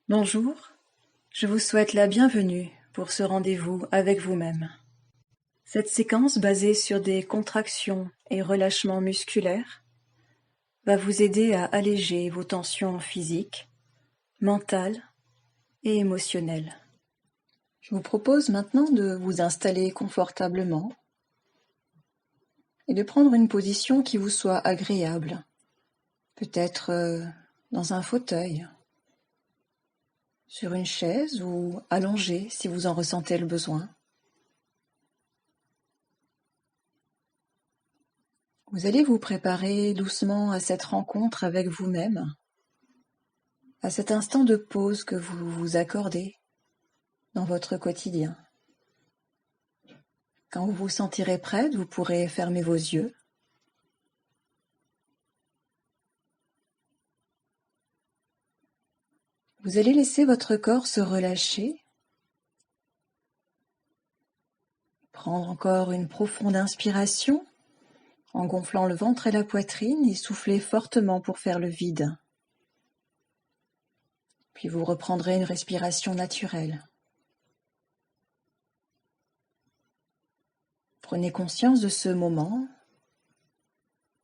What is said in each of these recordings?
Bonjour, je vous souhaite la bienvenue pour ce rendez-vous avec vous-même. Cette séquence basée sur des contractions et relâchements musculaires va vous aider à alléger vos tensions physiques, mentales et émotionnelles. Je vous propose maintenant de vous installer confortablement et de prendre une position qui vous soit agréable, peut-être dans un fauteuil, sur une chaise ou allongé si vous en ressentez le besoin. Vous allez vous préparer doucement à cette rencontre avec vous-même, à cet instant de pause que vous vous accordez dans votre quotidien. Quand vous vous sentirez prête, vous pourrez fermer vos yeux. Vous allez laisser votre corps se relâcher, prendre encore une profonde inspiration en gonflant le ventre et la poitrine et souffler fortement pour faire le vide. Puis vous reprendrez une respiration naturelle. Prenez conscience de ce moment,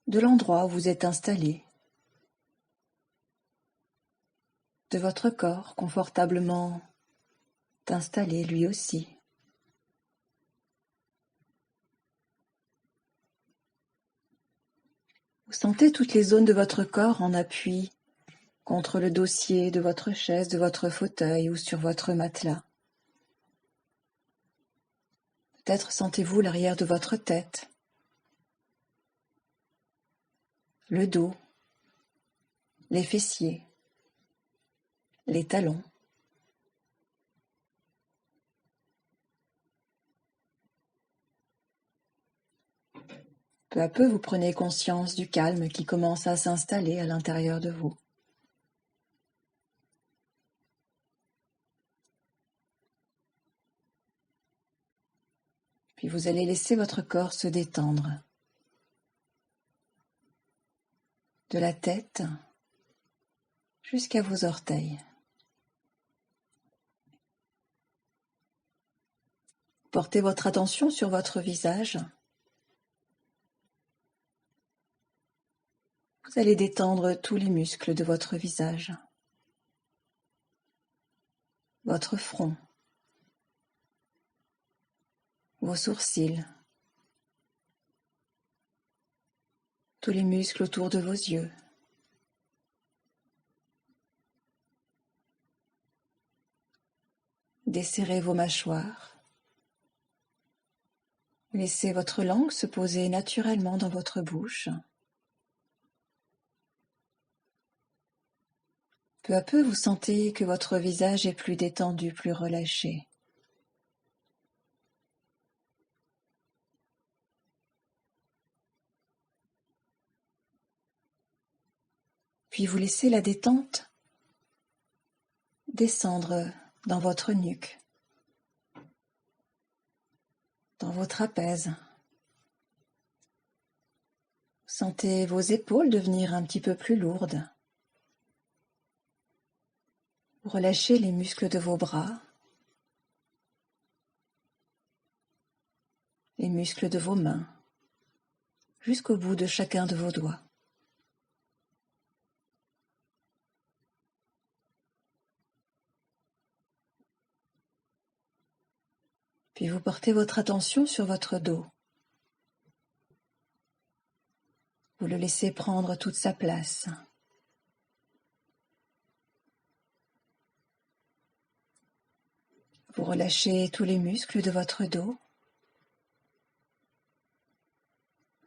de l'endroit où vous êtes installé, de votre corps confortablement installé lui aussi. Vous sentez toutes les zones de votre corps en appui contre le dossier de votre chaise, de votre fauteuil ou sur votre matelas. Peut-être sentez-vous l'arrière de votre tête, le dos, les fessiers, les talons. Peu à peu, vous prenez conscience du calme qui commence à s'installer à l'intérieur de vous. Puis vous allez laisser votre corps se détendre, de la tête jusqu'à vos orteils. Portez votre attention sur votre visage. Vous allez détendre tous les muscles de votre visage, votre front, vos sourcils, tous les muscles autour de vos yeux. Desserrez vos mâchoires. Laissez votre langue se poser naturellement dans votre bouche. Peu à peu, vous sentez que votre visage est plus détendu, plus relâché. Puis vous laissez la détente descendre dans votre nuque, dans vos trapèzes. Sentez vos épaules devenir un petit peu plus lourdes. Vous relâchez les muscles de vos bras, les muscles de vos mains, jusqu'au bout de chacun de vos doigts. Puis vous portez votre attention sur votre dos. Vous le laissez prendre toute sa place. Vous relâchez tous les muscles de votre dos,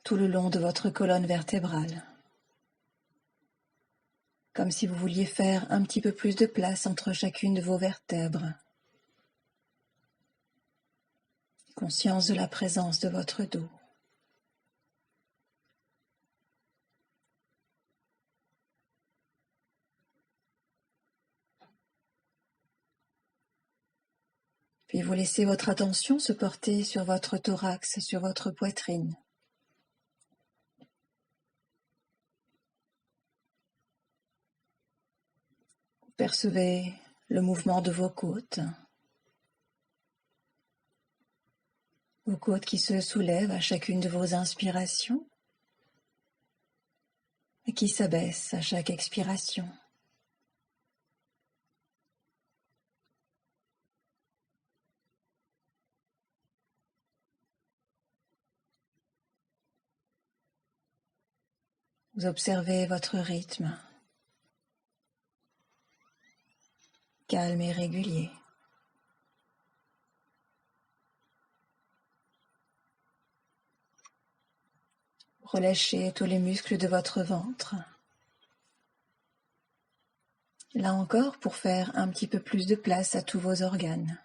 tout le long de votre colonne vertébrale, comme si vous vouliez faire un petit peu plus de place entre chacune de vos vertèbres. Conscience de la présence de votre dos. Puis vous laissez votre attention se porter sur votre thorax, sur votre poitrine. Percevez le mouvement de vos côtes qui se soulèvent à chacune de vos inspirations et qui s'abaissent à chaque expiration. Vous observez votre rythme, calme et régulier. Relâchez tous les muscles de votre ventre. Là encore, pour faire un petit peu plus de place à tous vos organes.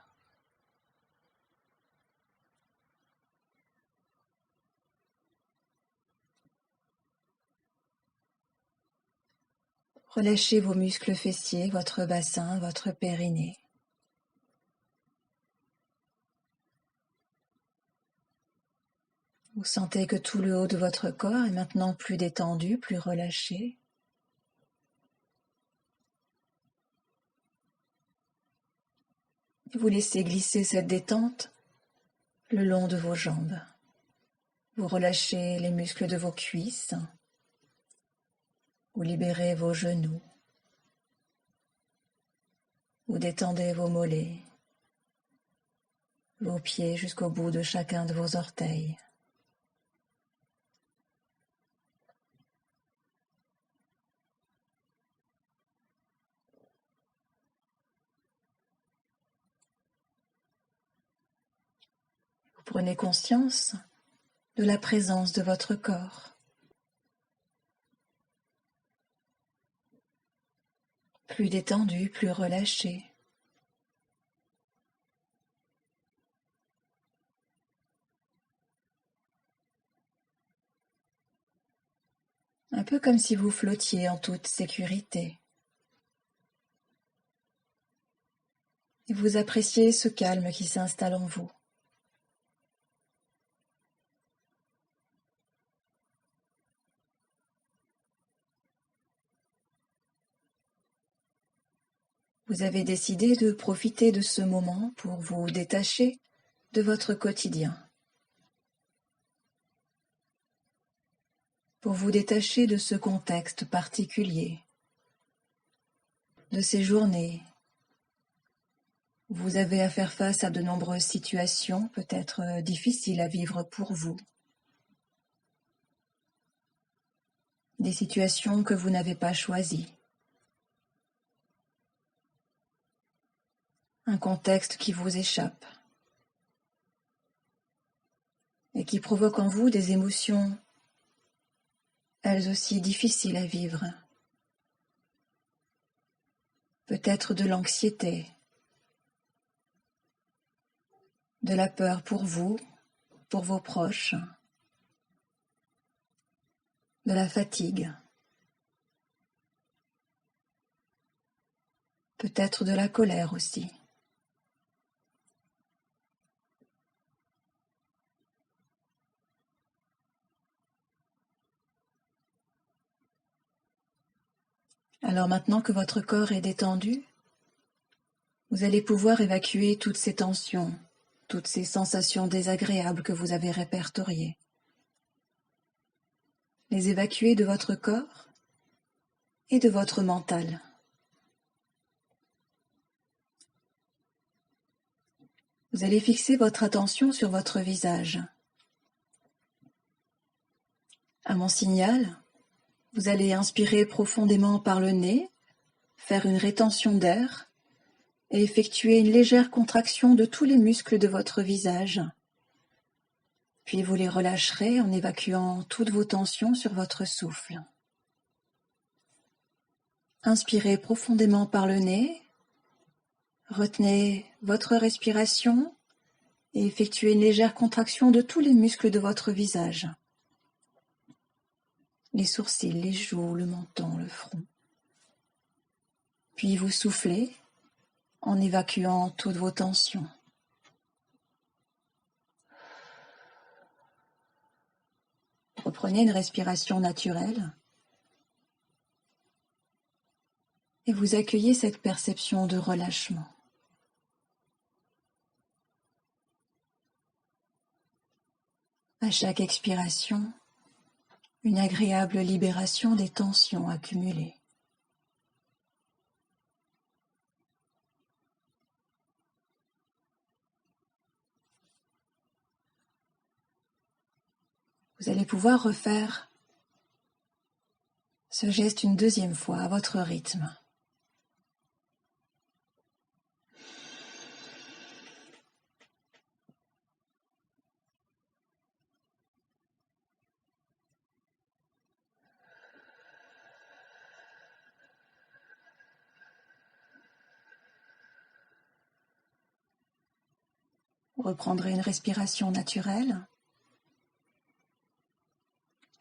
Relâchez vos muscles fessiers, votre bassin, votre périnée. Vous sentez que tout le haut de votre corps est maintenant plus détendu, plus relâché. Vous laissez glisser cette détente le long de vos jambes. Vous relâchez les muscles de vos cuisses. Vous libérez vos genoux. Vous détendez vos mollets, vos pieds jusqu'au bout de chacun de vos orteils. Vous prenez conscience de la présence de votre corps. Plus détendu, plus relâché. Un peu comme si vous flottiez en toute sécurité. Et vous appréciez ce calme qui s'installe en vous. Vous avez décidé de profiter de ce moment pour vous détacher de votre quotidien. Pour vous détacher de ce contexte particulier, de ces journées où vous avez à faire face à de nombreuses situations peut-être difficiles à vivre pour vous. Des situations que vous n'avez pas choisies. Un contexte qui vous échappe et qui provoque en vous des émotions, elles aussi difficiles à vivre. Peut-être de l'anxiété, de la peur pour vous, pour vos proches, de la fatigue, peut-être de la colère aussi. Alors maintenant que votre corps est détendu, vous allez pouvoir évacuer toutes ces tensions, toutes ces sensations désagréables que vous avez répertoriées. Les évacuer de votre corps et de votre mental. Vous allez fixer votre attention sur votre visage. À mon signal, vous allez inspirer profondément par le nez, faire une rétention d'air et effectuer une légère contraction de tous les muscles de votre visage. Puis vous les relâcherez en évacuant toutes vos tensions sur votre souffle. Inspirez profondément par le nez, retenez votre respiration et effectuez une légère contraction de tous les muscles de votre visage. Les sourcils, les joues, le menton, le front. Puis vous soufflez en évacuant toutes vos tensions. Reprenez une respiration naturelle et vous accueillez cette perception de relâchement. À chaque expiration, une agréable libération des tensions accumulées. Vous allez pouvoir refaire ce geste une deuxième fois à votre rythme. Vous reprendrez une respiration naturelle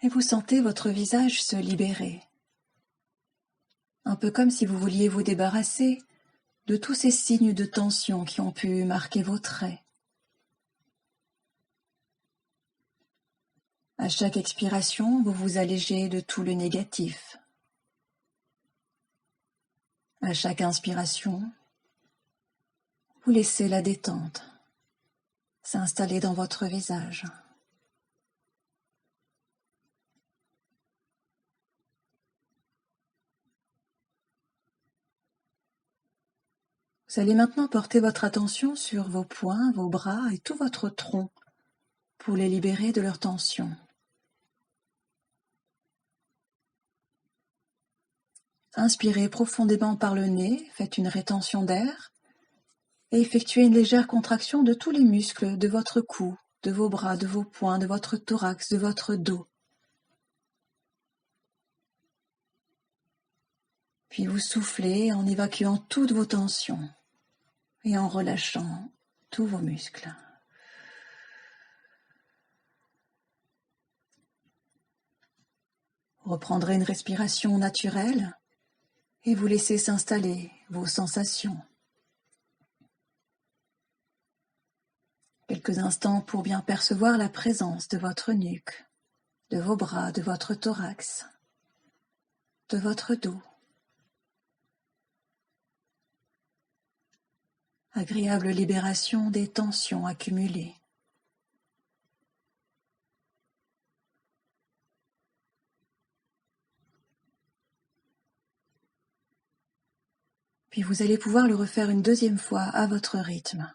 et vous sentez votre visage se libérer. Un peu comme si vous vouliez vous débarrasser de tous ces signes de tension qui ont pu marquer vos traits. À chaque expiration, vous vous allégez de tout le négatif. À chaque inspiration, vous laissez la détente s'installer dans votre visage. Vous allez maintenant porter votre attention sur vos poings, vos bras et tout votre tronc pour les libérer de leur tension. Inspirez profondément par le nez, faites une rétention d'air et effectuez une légère contraction de tous les muscles de votre cou, de vos bras, de vos poings, de votre thorax, de votre dos. Puis vous soufflez en évacuant toutes vos tensions et en relâchant tous vos muscles. Vous reprendrez une respiration naturelle et vous laissez s'installer vos sensations. Quelques instants pour bien percevoir la présence de votre nuque, de vos bras, de votre thorax, de votre dos. Agréable libération des tensions accumulées. Puis vous allez pouvoir le refaire une deuxième fois à votre rythme.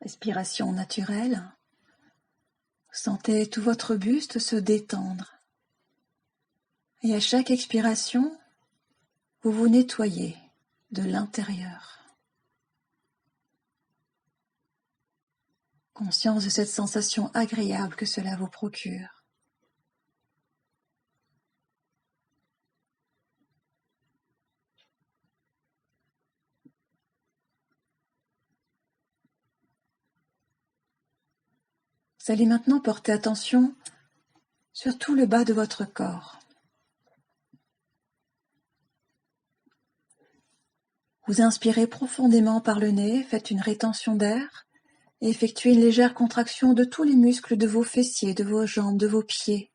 Respiration naturelle. Sentez tout votre buste se détendre. Et à chaque expiration, vous vous nettoyez de l'intérieur. Conscience de cette sensation agréable que cela vous procure. Vous allez maintenant porter attention sur tout le bas de votre corps. Vous inspirez profondément par le nez, faites une rétention d'air et effectuez une légère contraction de tous les muscles de vos fessiers, de vos jambes, de vos pieds.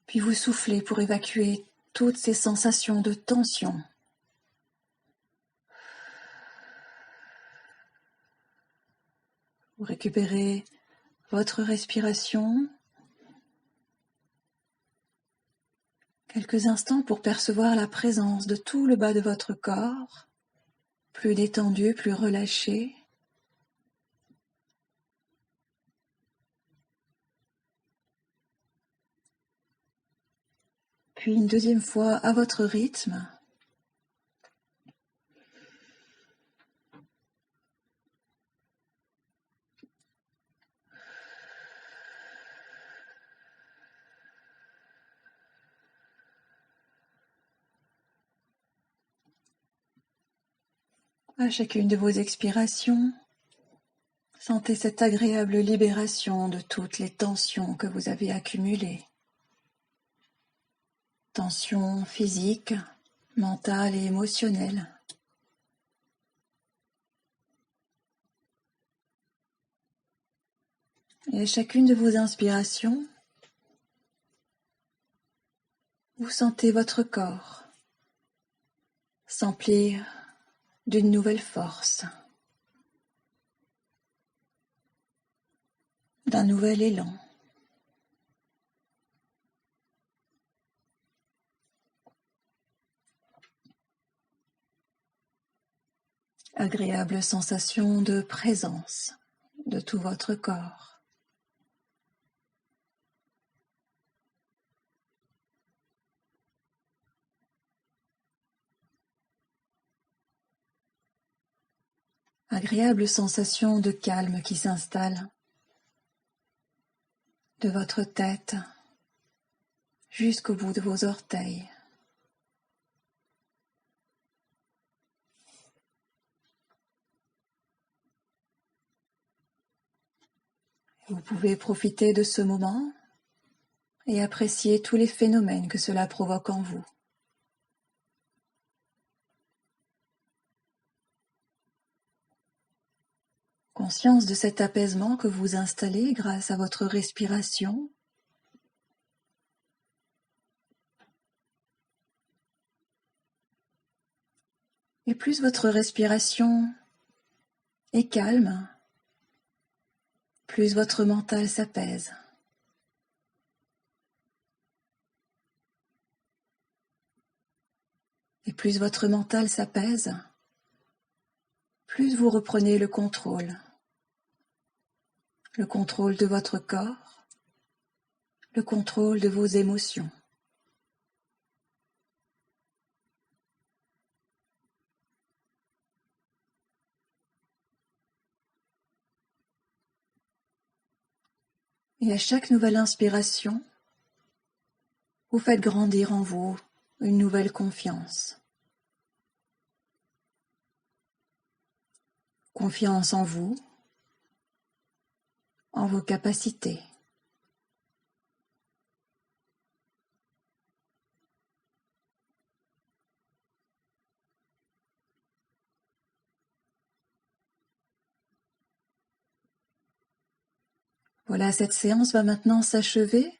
Puis vous soufflez pour évacuer toutes ces sensations de tension. Vous récupérez votre respiration. Quelques instants pour percevoir la présence de tout le bas de votre corps, plus détendu, plus relâché. Puis une deuxième fois à votre rythme. À chacune de vos expirations, sentez cette agréable libération de toutes les tensions que vous avez accumulées. tensions physiques, mentales et émotionnelles. Et à chacune de vos inspirations, vous sentez votre corps s'emplir d'une nouvelle force, d'un nouvel élan. Agréable sensation de présence de tout votre corps. Agréable sensation de calme qui s'installe de votre tête jusqu'au bout de vos orteils. Vous pouvez profiter de ce moment et apprécier tous les phénomènes que cela provoque en vous. Conscience de cet apaisement que vous installez grâce à votre respiration. Et plus votre respiration est calme, plus votre mental s'apaise. Et plus votre mental s'apaise, plus vous reprenez le contrôle de votre corps, le contrôle de vos émotions. Et à chaque nouvelle inspiration, vous faites grandir en vous une nouvelle confiance. Confiance en vous, en vos capacités. Voilà, cette séance va maintenant s'achever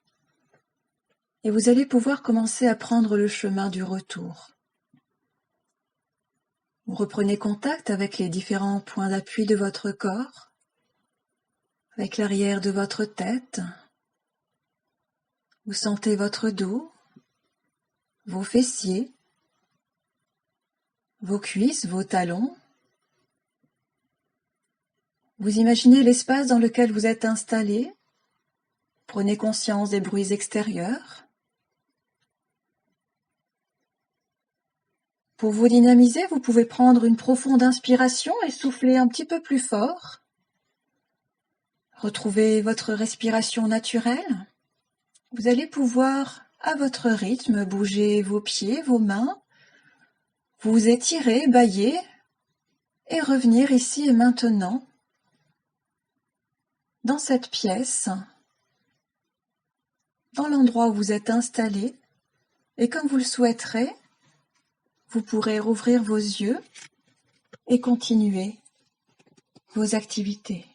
et vous allez pouvoir commencer à prendre le chemin du retour. Vous reprenez contact avec les différents points d'appui de votre corps, avec l'arrière de votre tête. Vous sentez votre dos, vos fessiers, vos cuisses, vos talons. Vous imaginez l'espace dans lequel vous êtes installé. Prenez conscience des bruits extérieurs. Pour vous dynamiser, vous pouvez prendre une profonde inspiration et souffler un petit peu plus fort. Retrouvez votre respiration naturelle. Vous allez pouvoir, à votre rythme, bouger vos pieds, vos mains, vous étirer, bâiller et revenir ici et maintenant dans cette pièce, dans l'endroit où vous êtes installé, et comme vous le souhaiterez, vous pourrez rouvrir vos yeux et continuer vos activités.